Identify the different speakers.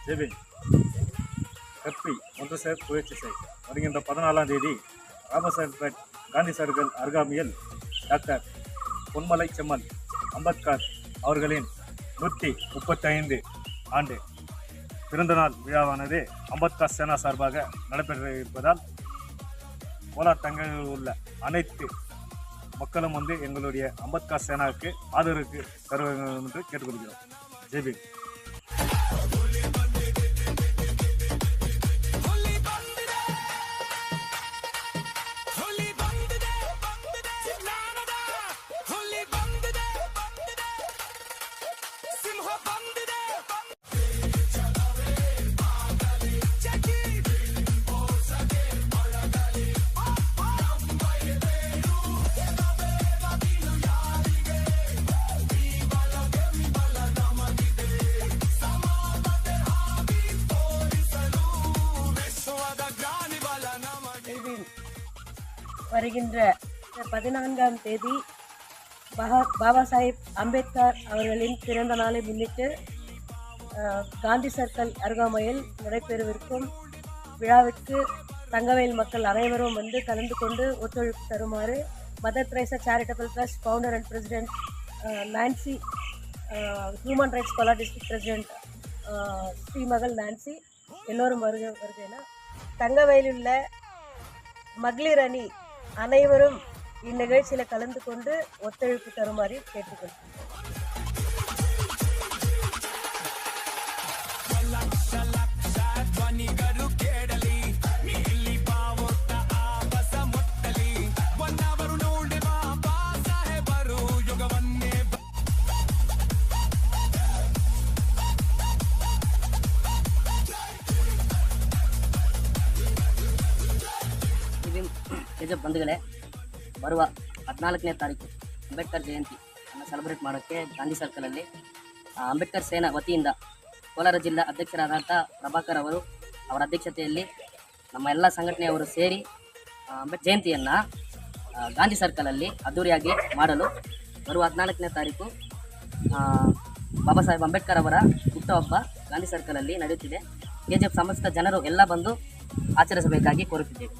Speaker 1: ஜெபின் கப்பி ஒன்று புயற்சி வருகின்ற 14ஆம் தேதி ராமசாஹிப் காந்தி சர்க்கிள் அருகாமையில் டாக்டர் பொன்மலை செம்மல் அம்பேத்கர் அவர்களின் 135 ஆண்டு பிறந்தநாள் விழாவானது அம்பேத்கர் சேனா சார்பாக நடைபெற இருப்பதால் கோலார் தங்களில் உள்ள அனைத்து மக்களும் எங்களுடைய அம்பேத்கர் சேனாவுக்கு ஆதரவுக்கு தர வேண்டும் என்று கேட்டுக்கொள்கிறோம். ஜெய்பீம்.
Speaker 2: வருகின்ற 14ஆம் தேதி பாபா சாஹிப் அம்பேத்கர் அவர்களின் பிறந்த நாளை முன்னிட்டு காந்தி சர்க்கிள் அருகாமையில் நடைபெறவிருக்கும் விழாவிற்கு தங்கவேல் மக்கள் அனைவரும் கலந்து கொண்டு ஒத்துழைப்பு தருமாறு Mother Teresa charitable trust founder and president Nancy, human rights scholar district president ஸ்ரீமகள் நான்சி எல்லோரும் வருகையில் தங்கவேலில் உள்ள மகளிர் அணி அனைவரும் இந்நிகழ்ச்சியில் கலந்து கொண்டு ஒத்துழைப்பு தருமாறு கேட்டுக்கொள்கிறேன்.
Speaker 3: ಬಂಧುಗಳೇ, ಬರುವ 14ನೇ ತಾರೀಕು ಅಂಬೇಡ್ಕರ್ ಜಯಂತಿ ಅನ್ನು ಸೆಲೆಬ್ರೇಟ್ ಮಾಡೋಕ್ಕೆ ಗಾಂಧಿ ಸರ್ಕಲಲ್ಲಿ ಅಂಬೇಡ್ಕರ್ ಸೇನಾ ವತಿಯಿಂದ ಕೋಲಾರ ಜಿಲ್ಲಾ ಅಧ್ಯಕ್ಷರಾದಂಥ ಪ್ರಭಾಕರ್ ಅವರು ಅವರ ಅಧ್ಯಕ್ಷತೆಯಲ್ಲಿ ನಮ್ಮ ಎಲ್ಲ ಸಂಘಟನೆಯವರು ಸೇರಿ ಜಯಂತಿಯನ್ನು ಗಾಂಧಿ ಸರ್ಕಲಲ್ಲಿ ಅದ್ದೂರಿಯಾಗಿ ಮಾಡಲು ಬರುವ 14ನೇ ತಾರೀಕು ಬಾಬಾ ಸಾಹೇಬ್ ಅಂಬೇಡ್ಕರ್ ಅವರ ಹುಟ್ಟುಹಬ್ಬ ಗಾಂಧಿ ಸರ್ಕಲಲ್ಲಿ ನಡೆಯುತ್ತಿದೆ. KGF ಸಮಸ್ತ ಜನರು ಎಲ್ಲ ಬಂದು ಆಚರಿಸಬೇಕಾಗಿ ಕೋರುತ್ತಿದ್ದೇವೆ.